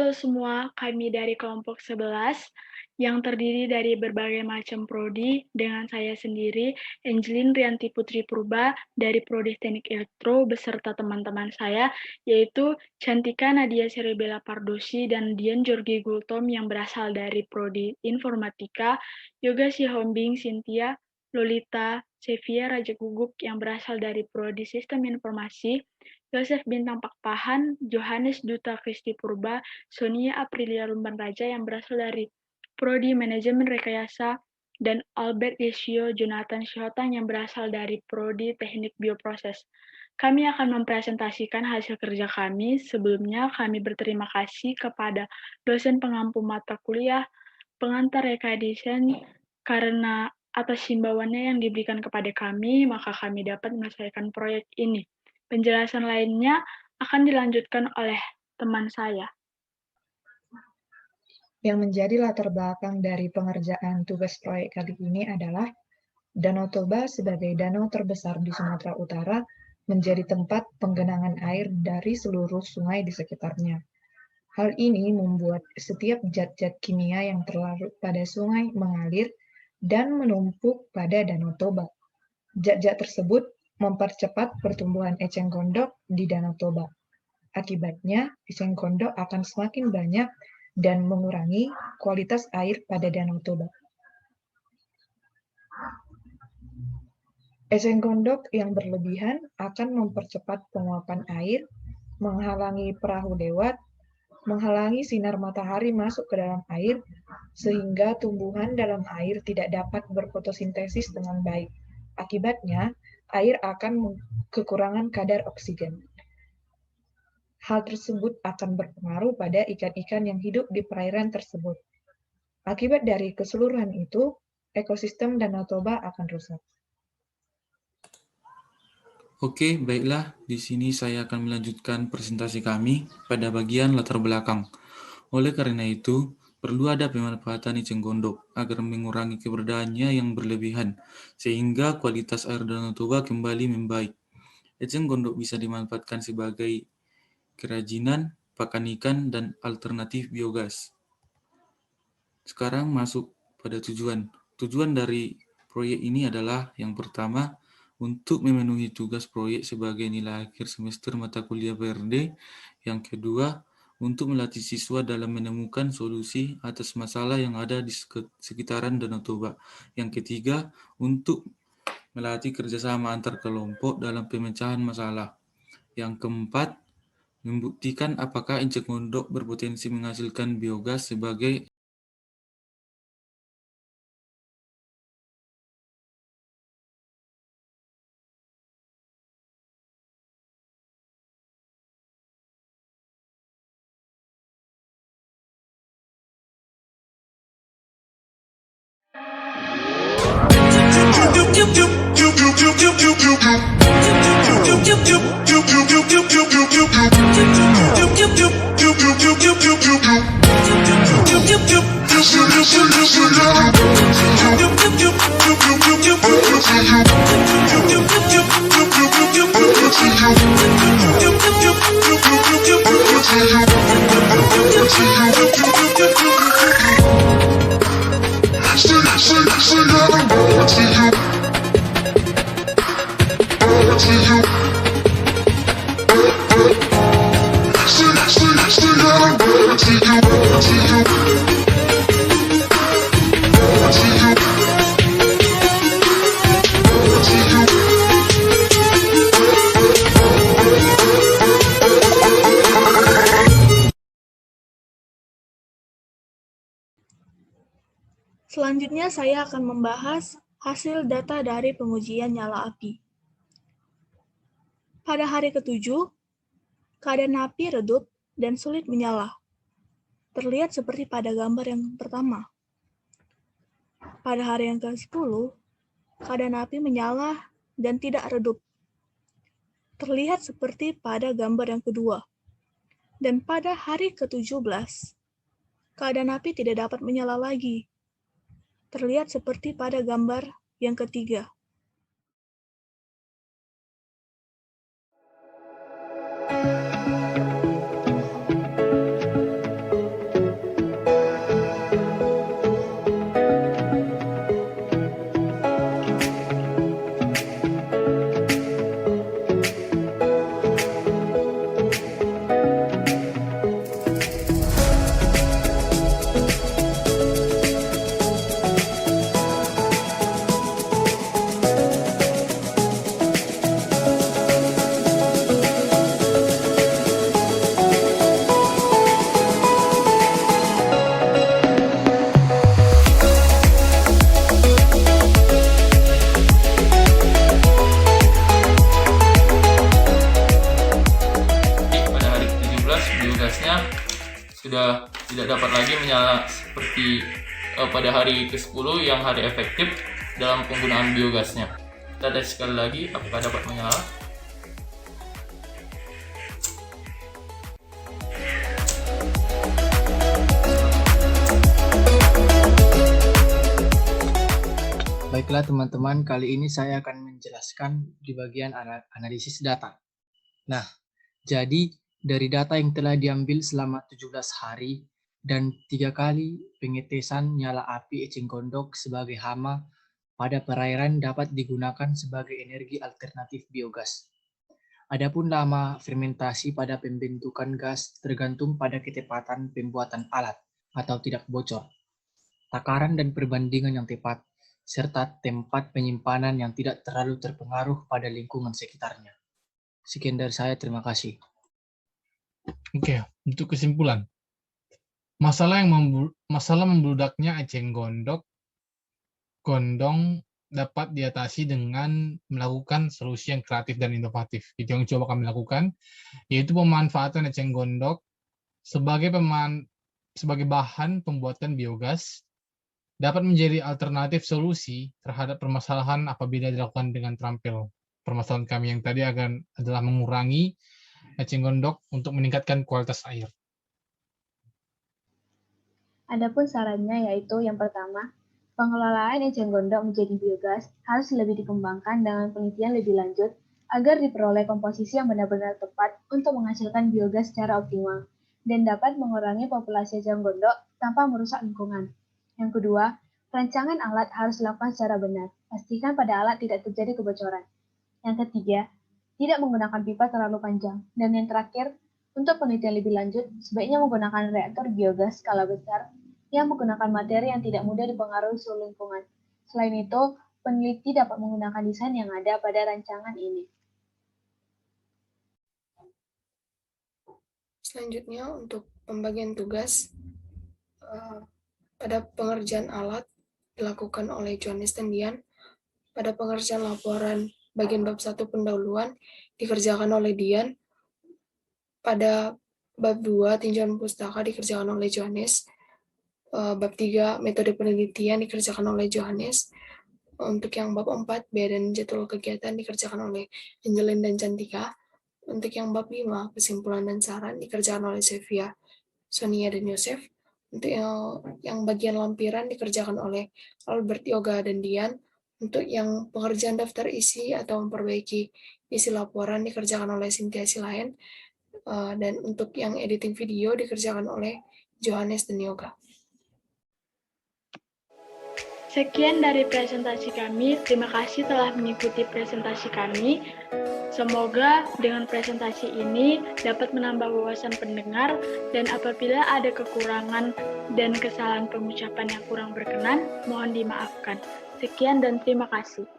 Halo semua, kami dari kelompok 11 yang terdiri dari berbagai macam prodi dengan saya sendiri, Angelin Rianti Putri Purba dari Prodi Teknik Elektro beserta teman-teman saya yaitu Cantika Nadia Serebela Pardosi dan Dian Jorgi Gultom yang berasal dari Prodi Informatika, Yoga Sihombing Cynthia, Lolita Sevia Raja Guguk yang berasal dari Prodi Sistem Informasi, Yosef Bintang Pakpahan, Johannes Duta Kristi Purba, Sonia Aprilia Lumban Raja yang berasal dari Prodi Manajemen Rekayasa, dan Albert Yesio Jonathan Syihotang yang berasal dari Prodi Teknik Bioproses. Kami akan mempresentasikan hasil kerja kami. Sebelumnya, kami berterima kasih kepada dosen pengampu mata kuliah, pengantar Reka-Desain, karena atas himbauannya yang diberikan kepada kami, maka kami dapat menyelesaikan proyek ini. Penjelasan lainnya akan dilanjutkan oleh teman saya. Yang menjadi latar belakang dari pengerjaan tugas proyek kali ini adalah Danau Toba sebagai danau terbesar di Sumatera Utara menjadi tempat penggenangan air dari seluruh sungai di sekitarnya. Hal ini membuat setiap zat-zat kimia yang terlarut pada sungai mengalir dan menumpuk pada Danau Toba. Zat-zat tersebut mempercepat pertumbuhan eceng gondok di Danau Toba. Akibatnya, eceng gondok akan semakin banyak dan mengurangi kualitas air pada Danau Toba. Eceng gondok yang berlebihan akan mempercepat penguapan air, menghalangi perahu lewat, menghalangi sinar matahari masuk ke dalam air, sehingga tumbuhan dalam air tidak dapat berfotosintesis dengan baik. Akibatnya, air akan kekurangan kadar oksigen. Hal tersebut akan berpengaruh pada ikan-ikan yang hidup di perairan tersebut. Akibat dari keseluruhan itu, ekosistem Danau Toba akan rusak. Oke, baiklah. Di sini saya akan melanjutkan presentasi kami pada bagian latar belakang. Oleh karena itu, perlu ada pemanfaatan eceng gondok agar mengurangi keberadaannya yang berlebihan, sehingga kualitas air Danau Toba kembali membaik. Eceng gondok bisa dimanfaatkan sebagai kerajinan, pakan ikan, dan alternatif biogas. Sekarang masuk pada tujuan. Tujuan dari proyek ini adalah yang pertama, untuk memenuhi tugas proyek sebagai nilai akhir semester mata kuliah PRD. Yang kedua, untuk melatih siswa dalam menemukan solusi atas masalah yang ada di sekitaran Danau Toba. Yang ketiga, untuk melatih kerjasama antar kelompok dalam pemecahan masalah. Yang keempat, membuktikan apakah eceng gondok berpotensi menghasilkan biogas sebagai Selanjutnya saya akan membahas hasil data dari pengujian nyala api. Pada hari ke-7, keadaan api redup dan sulit menyala. Terlihat seperti pada gambar yang pertama. Pada hari yang ke-10, keadaan api menyala dan tidak redup. Terlihat seperti pada gambar yang kedua. Dan pada hari ke-17, keadaan api tidak dapat menyala lagi. Terlihat seperti pada gambar yang ketiga. tidak dapat lagi menyala seperti pada hari ke-10 yang hari efektif dalam penggunaan biogasnya. Kita tes sekali lagi apakah dapat menyala. Baiklah teman-teman, kali ini saya akan menjelaskan di bagian analisis data. Nah, jadi dari data yang telah diambil selama 17 hari dan 3 kali pengetesan nyala api eceng gondok sebagai hama pada perairan dapat digunakan sebagai energi alternatif biogas. Adapun lama fermentasi pada pembentukan gas tergantung pada ketepatan pembuatan alat atau tidak bocor, takaran dan perbandingan yang tepat, serta tempat penyimpanan yang tidak terlalu terpengaruh pada lingkungan sekitarnya. Sekian dari saya, terima kasih. Oke, untuk kesimpulan. Masalah membludaknya eceng gondong dapat diatasi dengan melakukan solusi yang kreatif dan inovatif. Itu yang coba kami lakukan, yaitu pemanfaatan eceng gondok sebagai bahan pembuatan biogas dapat menjadi alternatif solusi terhadap permasalahan apabila dilakukan dengan terampil. Permasalahan kami yang tadi adalah mengurangi eceng gondok untuk meningkatkan kualitas air. Adapun sarannya yaitu yang pertama, pengelolaan eceng gondok menjadi biogas harus lebih dikembangkan dengan penelitian lebih lanjut agar diperoleh komposisi yang benar-benar tepat untuk menghasilkan biogas secara optimal dan dapat mengurangi populasi eceng gondok tanpa merusak lingkungan. Yang kedua, rancangan alat harus dilakukan secara benar. Pastikan pada alat tidak terjadi kebocoran. Yang ketiga, tidak menggunakan pipa terlalu panjang. Dan yang terakhir, untuk penelitian lebih lanjut, sebaiknya menggunakan reaktor biogas skala besar yang menggunakan materi yang tidak mudah dipengaruhi suhu lingkungan. Selain itu, peneliti dapat menggunakan desain yang ada pada rancangan ini. Selanjutnya, untuk pembagian tugas, pada pengerjaan alat dilakukan oleh Johannes dan Dian. Pada pengerjaan laporan bagian bab 1 pendahuluan dikerjakan oleh Dian. Pada bab 2 tinjauan pustaka dikerjakan oleh Johannes. Bab 3 metode penelitian dikerjakan oleh Johannes. Untuk yang bab 4 biaya dan jadwal kegiatan dikerjakan oleh Angelin dan Cantika. Untuk yang bab 5 kesimpulan dan saran dikerjakan oleh Sevia, Sonia dan Yosef. Untuk yang bagian lampiran dikerjakan oleh Albert, Yoga, dan Dian. Untuk yang pengerjaan daftar isi atau memperbaiki isi laporan dikerjakan oleh Cynthia Silahen. Dan untuk yang editing video dikerjakan oleh Johannes dan Yoga. Sekian dari presentasi kami. Terima kasih telah mengikuti presentasi kami. Semoga dengan presentasi ini dapat menambah wawasan pendengar dan apabila ada kekurangan dan kesalahan pengucapan yang kurang berkenan, mohon dimaafkan. Sekian dan terima kasih.